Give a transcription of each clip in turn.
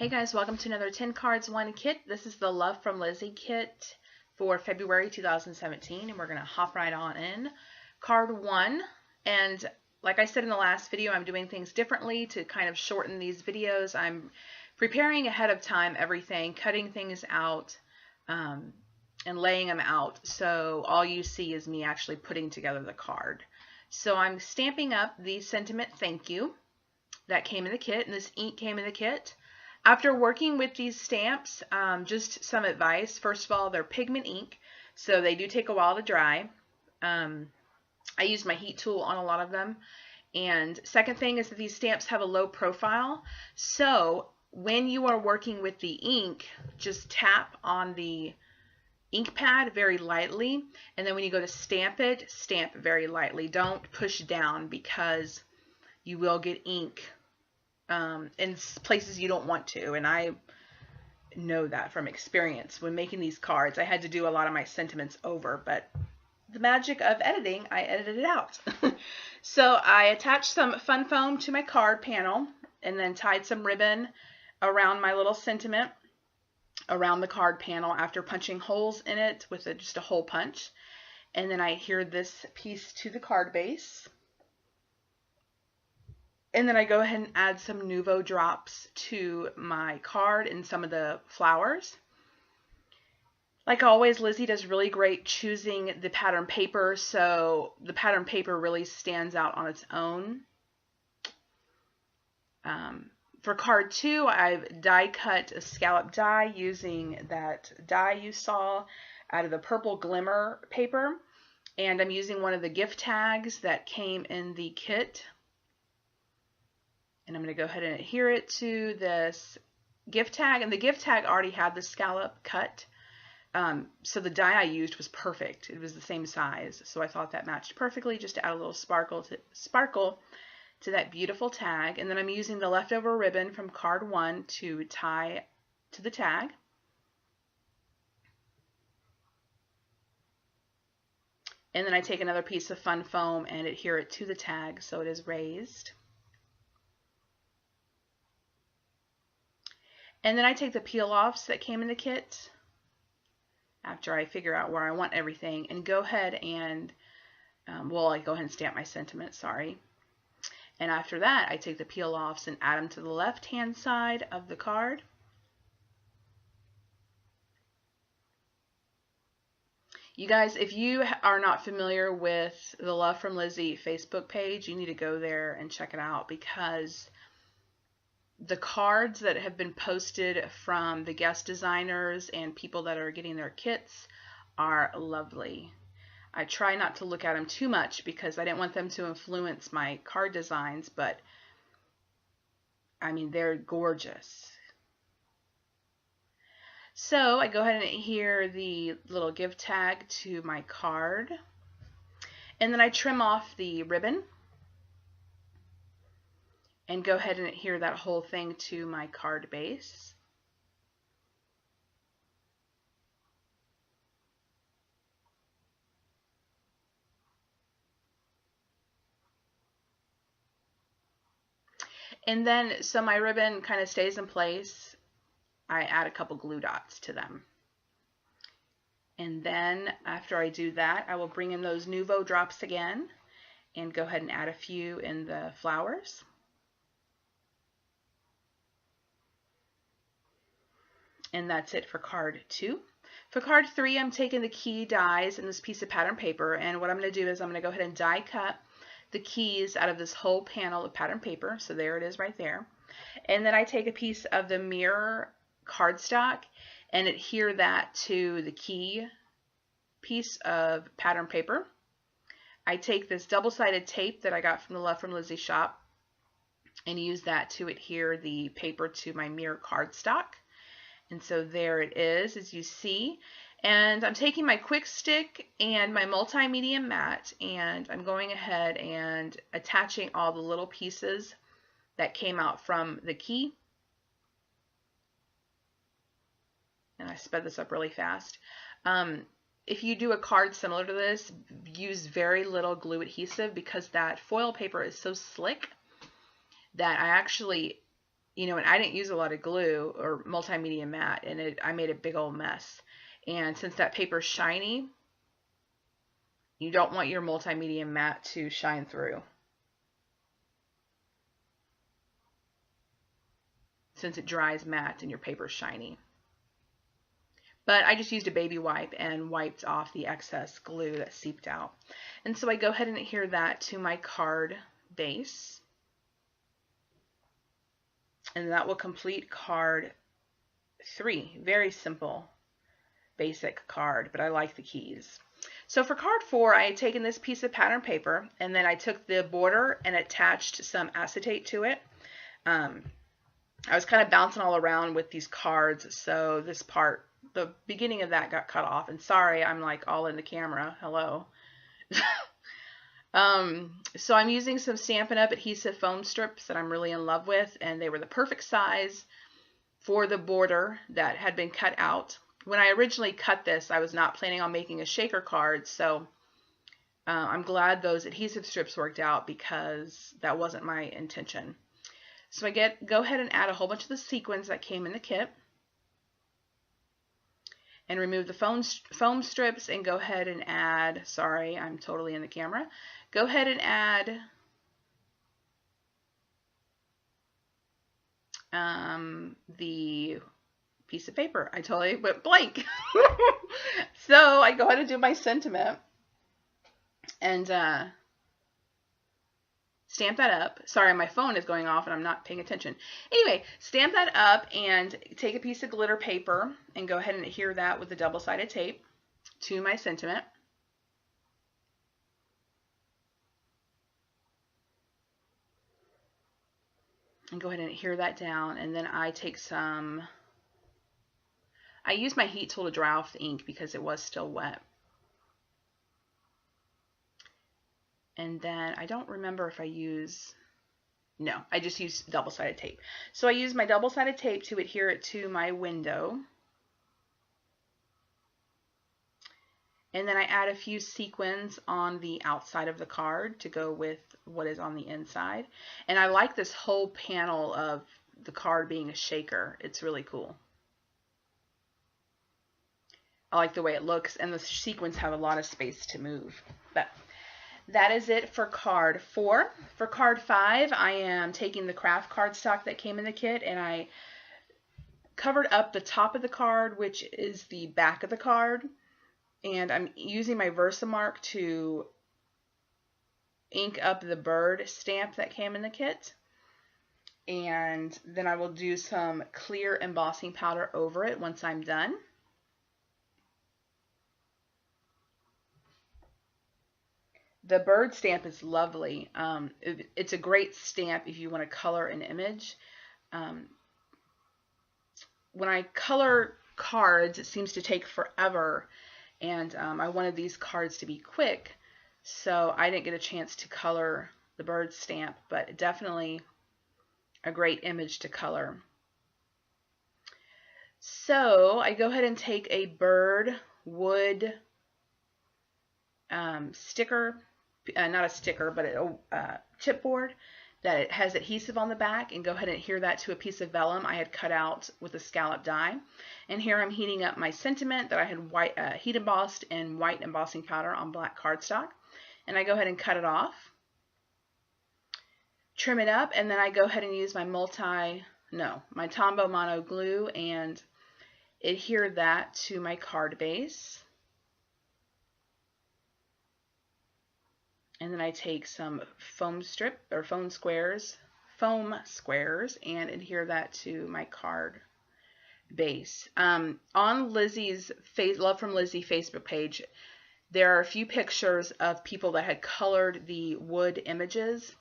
Hey guys, welcome to another 10 cards, 1 kit. This is the Love from Lizi kit for February 2017, and we're going to hop right on in. Card 1, and like I said in the last video, I'm doing things differently to kind of shorten these videos. I'm preparing ahead of time everything, cutting things out, and laying them out, so all you see is me actually putting together the card. So I'm stamping up the sentiment thank you that came in the kit, and this ink came in the kit. After working with these stamps, just some advice. First of all, they're pigment ink, so they do take a while to dry. I use my heat tool on a lot of them. And second thing is that these stamps have a low profile, so when you are working with the ink, just tap on the ink pad very lightly, and then when you go to stamp it, stamp very lightly. Don't push down because you will get ink in places you don't want to, and I know that from experience. When making these cards, I had to do a lot of my sentiments over, but the magic of editing, I edited it out. So I attached some fun foam to my card panel and then tied some ribbon around my little sentiment around the card panel after punching holes in it with just a hole punch. And then I adhered this piece to the card base. And then I go ahead and add some Nuvo drops to my card and some of the flowers. Like always, Lizi does really great choosing the pattern paper, so the pattern paper really stands out on its own. For card 2, I've die cut a scallop die using that die you saw out of the purple glimmer paper. And I'm using one of the gift tags that came in the kit. And I'm going to go ahead and adhere it to this gift tag. And the gift tag already had the scallop cut. So the die I used was perfect. It was the same size. So I thought that matched perfectly, just to add a little sparkle to that beautiful tag. And then I'm using the leftover ribbon from card 1 to tie to the tag. And then I take another piece of fun foam and adhere it to the tag so it is raised. And then I take the peel-offs that came in the kit after I figure out where I want everything and go ahead and, I go ahead and stamp my sentiment, sorry. And after that, I take the peel-offs and add them to the left-hand side of the card. You guys, if you are not familiar with the Love from Lizi Facebook page, you need to go there and check it out, because the cards that have been posted from the guest designers and people that are getting their kits are lovely. I try not to look at them too much because I didn't want them to influence my card designs, but I mean, they're gorgeous. So I go ahead and adhere the little gift tag to my card, and then I trim off the ribbon and go ahead and adhere that whole thing to my card base. And then, so my ribbon kind of stays in place, I add a couple glue dots to them. And then after I do that, I will bring in those Nuvo drops again and go ahead and add a few in the flowers. And that's it for card 2. For card 3, I'm taking the key dies in this piece of pattern paper, and what I'm going to do is I'm going to go ahead and die cut the keys out of this whole panel of pattern paper. So there it is right there. And then I take a piece of the mirror cardstock and adhere that to the key piece of pattern paper. I take this double-sided tape that I got from the Love from Lizi shop and use that to adhere the paper to my mirror cardstock. And so there it is, as you see. And I'm taking my quick stick and my multi-medium mat, and I'm going ahead and attaching all the little pieces that came out from the key. And I sped this up really fast. If you do a card similar to this, use very little glue adhesive, because that foil paper is so slick that I actually you know, and I didn't use a lot of glue or multimedia matte, and I made a big old mess. And since that paper's shiny, you don't want your multimedia matte to shine through, since it dries matte and your paper's shiny. But I just used a baby wipe and wiped off the excess glue that seeped out. And so I go ahead and adhere that to my card base. And that will complete card 3. Very simple, basic card, but I like the keys. So for card 4, I had taken this piece of pattern paper, and then I took the border and attached some acetate to it. I was kind of bouncing all around with these cards, so this part, the beginning of that got cut off. And sorry, I'm like all in the camera. Hello. So I'm using some Stampin' Up! Adhesive foam strips that I'm really in love with, and they were the perfect size for the border that had been cut out. When I originally cut this, I was not planning on making a shaker card, so I'm glad those adhesive strips worked out, because that wasn't my intention. So I go ahead and add a whole bunch of the sequins that came in the kit, and remove the foam strips, and go ahead and add, sorry, I'm totally in the camera, go ahead and add the piece of paper. I totally went blank. So I go ahead and do my sentiment and stamp that up. Sorry, my phone is going off and I'm not paying attention. Anyway, stamp that up and take a piece of glitter paper and go ahead and adhere that with the double-sided tape to my sentiment. And go ahead and adhere that down, and then I take some, I use my heat tool to dry off the ink because it was still wet. And then I don't remember if I use, no, I just use double-sided tape. So I use my double-sided tape to adhere it to my window. And then I add a few sequins on the outside of the card to go with what is on the inside. And I like this whole panel of the card being a shaker. It's really cool. I like the way it looks, and the sequins have a lot of space to move. But that is it for card 4. For card 5, I am taking the craft cardstock that came in the kit, and I covered up the top of the card, which is the back of the card. And I'm using my Versamark to ink up the bird stamp that came in the kit. And then I will do some clear embossing powder over it once I'm done. The bird stamp is lovely. It's a great stamp if you want to color an image. When I color cards, it seems to take forever. And I wanted these cards to be quick, so I didn't get a chance to color the bird stamp, but definitely a great image to color. So I go ahead and take a bird wood sticker, not a sticker, but a chipboard that it has adhesive on the back, and go ahead and adhere that to a piece of vellum I had cut out with a scallop die. And here I'm heating up my sentiment that I had heat embossed in white embossing powder on black cardstock. And I go ahead and cut it off, trim it up, and then I go ahead and use my my Tombow Mono glue and adhere that to my card base. And then I take some foam squares, and adhere that to my card base. On Lizzie's Love From Lizi Facebook page, there are a few pictures of people that had colored the wood images.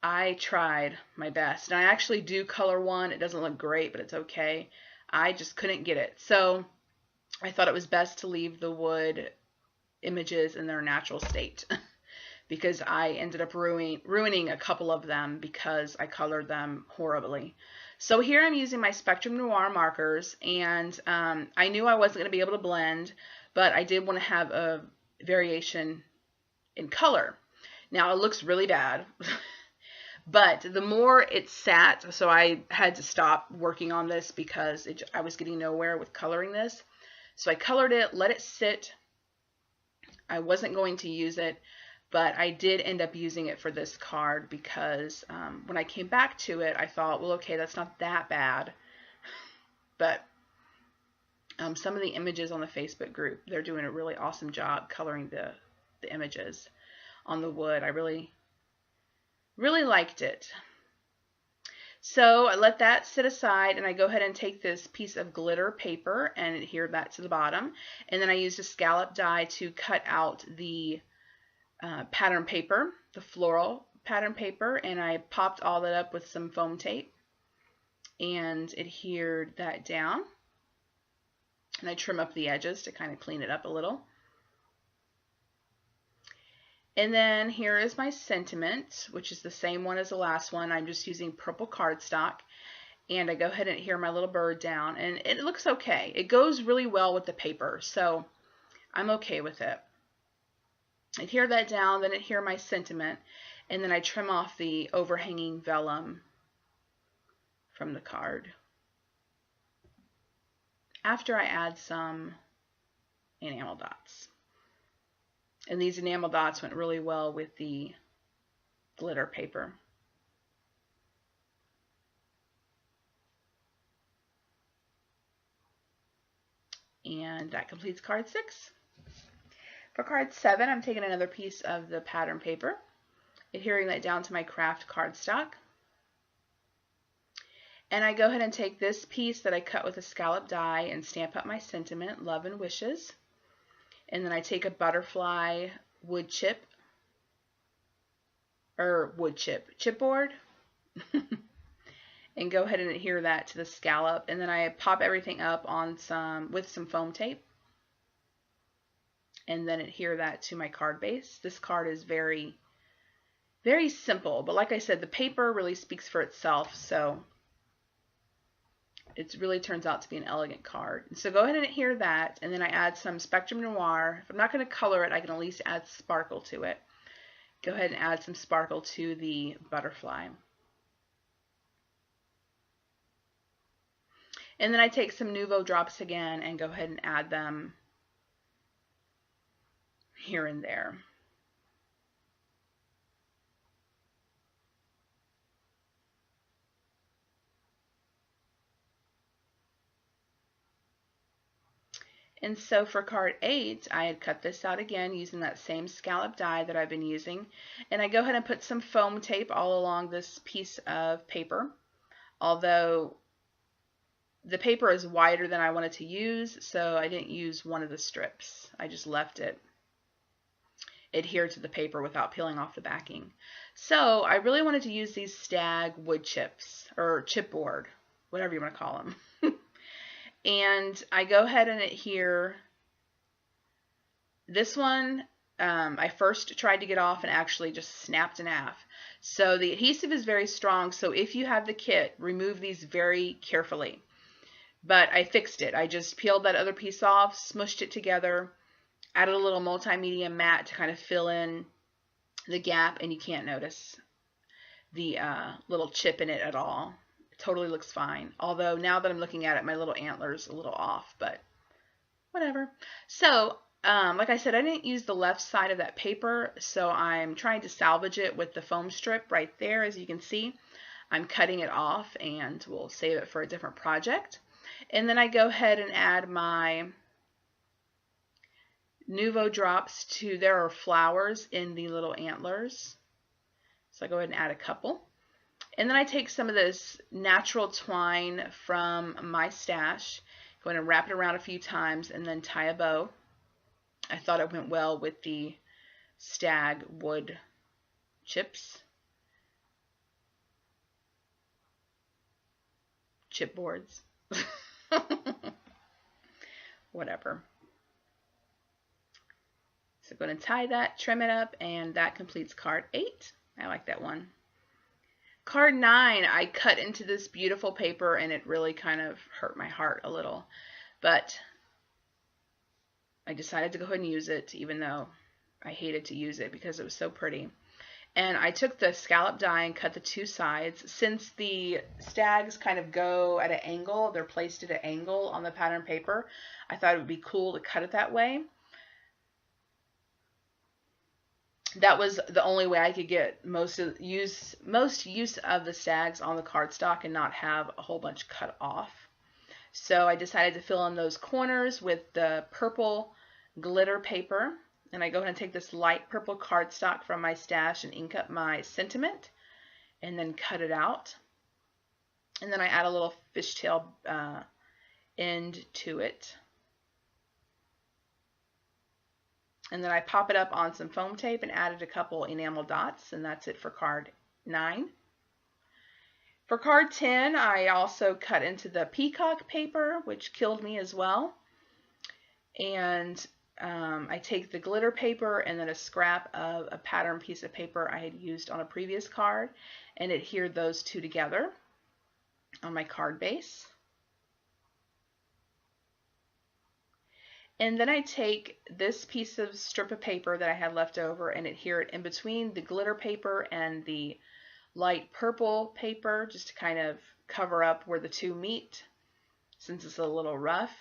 I tried my best. And I actually do color one. It doesn't look great, but it's okay. I just couldn't get it. So I thought it was best to leave the wood images in their natural state. Because I ended up ruining a couple of them because I colored them horribly. So here I'm using my Spectrum Noir markers, and I knew I wasn't going to be able to blend, but I did want to have a variation in color. Now it looks really bad, But the more it sat, so I had to stop working on this because I was getting nowhere with coloring this. So I colored it, let it sit. I wasn't going to use it, but I did end up using it for this card because when I came back to it, I thought, well, okay, that's not that bad. But some of the images on the Facebook group, they're doing a really awesome job coloring the images on the wood. I really liked it. So I let that sit aside, and I go ahead and take this piece of glitter paper and adhere that to the bottom. And then I used a scallop die to cut out the pattern paper, the floral pattern paper, and I popped all that up with some foam tape and adhered that down. And I trim up the edges to kind of clean it up a little. And then here is my sentiment, which is the same one as the last one. I'm just using purple cardstock. And I go ahead and adhere my little bird down. And it looks okay. It goes really well with the paper, so I'm okay with it. Adhere that down, then adhere my sentiment. And then I trim off the overhanging vellum from the card. After I add some enamel dots. And these enamel dots went really well with the glitter paper. And that completes card 6. For card 7, I'm taking another piece of the pattern paper, adhering that down to my craft cardstock. And I go ahead and take this piece that I cut with a scallop die and stamp up my sentiment, love and wishes. And then I take a butterfly wood chip, chipboard, and go ahead and adhere that to the scallop. And then I pop everything up on with some foam tape, and then adhere that to my card base. This card is very, very simple, but like I said, the paper really speaks for itself, so it really turns out to be an elegant card. So go ahead and adhere that, and then I add some Spectrum Noir. If I'm not going to color it, I can at least add sparkle to it. Go ahead and add some sparkle to the butterfly. And then I take some Nuvo drops again and go ahead and add them here and there. And so for card 8, I had cut this out again using that same scallop die that I've been using. And I go ahead and put some foam tape all along this piece of paper. Although the paper is wider than I wanted to use, so I didn't use one of the strips. I just left it adhered to the paper without peeling off the backing. So I really wanted to use these stag wood chips, or chipboard, whatever you want to call them. And I go ahead and adhere this one. I first tried to get off and actually just snapped in half. So the adhesive is very strong, so if you have the kit, remove these very carefully. But I fixed it. I just peeled that other piece off, smushed it together, added a little multimedia mat to kind of fill in the gap, and you can't notice the little chip in it at all. Totally looks fine. Although now that I'm looking at it, my little antler's a little off, but whatever. So, like I said, I didn't use the left side of that paper, so I'm trying to salvage it with the foam strip right there. As you can see, I'm cutting it off, and we'll save it for a different project. And then I go ahead and add my Nuvo drops to, there are flowers in the little antlers. So I go ahead and add a couple. And then I take some of this natural twine from my stash, go ahead and wrap it around a few times, and then tie a bow. I thought it went well with the stag wood chips. Chipboards. Whatever. So I'm going to tie that, trim it up, and that completes card 8. I like that one. Card 9, I cut into this beautiful paper, and it really kind of hurt my heart a little. But I decided to go ahead and use it, even though I hated to use it because it was so pretty. And I took the scallop die and cut the two sides. Since the stags kind of go at an angle, they're placed at an angle on the pattern paper, I thought it would be cool to cut it that way. That was the only way I could get most use of the stags on the cardstock and not have a whole bunch cut off. So I decided to fill in those corners with the purple glitter paper. And I go ahead and take this light purple cardstock from my stash and ink up my sentiment and then cut it out. And then I add a little fishtail end to it. And then I pop it up on some foam tape and added a couple enamel dots, and that's it for card 9. For card 10, I also cut into the peacock paper, which killed me as well. And I take the glitter paper and then a scrap of a pattern piece of paper I had used on a previous card and adhered those two together on my card base. And then I take this piece of strip of paper that I had left over and adhere it in between the glitter paper and the light purple paper just to kind of cover up where the two meet since it's a little rough.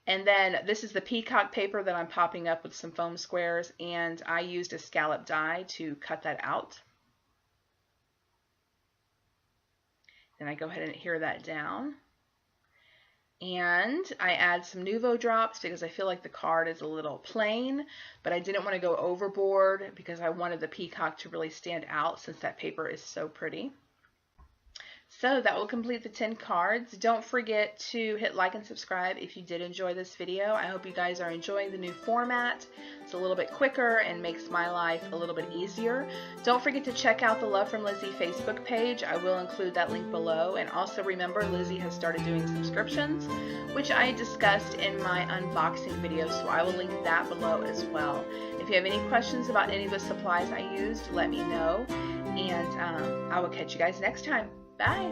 And then this is the peacock paper that I'm popping up with some foam squares, and I used a scallop die to cut that out. Then I go ahead and adhere that down. And I add some Nuvo drops because I feel like the card is a little plain, but I didn't want to go overboard because I wanted the peacock to really stand out since that paper is so pretty. So that will complete the 10 cards. Don't forget to hit like and subscribe if you did enjoy this video. I hope you guys are enjoying the new format. It's a little bit quicker and makes my life a little bit easier. Don't forget to check out the Love From Lizi Facebook page. I will include that link below. And also remember, Lizi has started doing subscriptions, which I discussed in my unboxing video, so I will link that below as well. If you have any questions about any of the supplies I used, let me know. And I will catch you guys next time. Bye!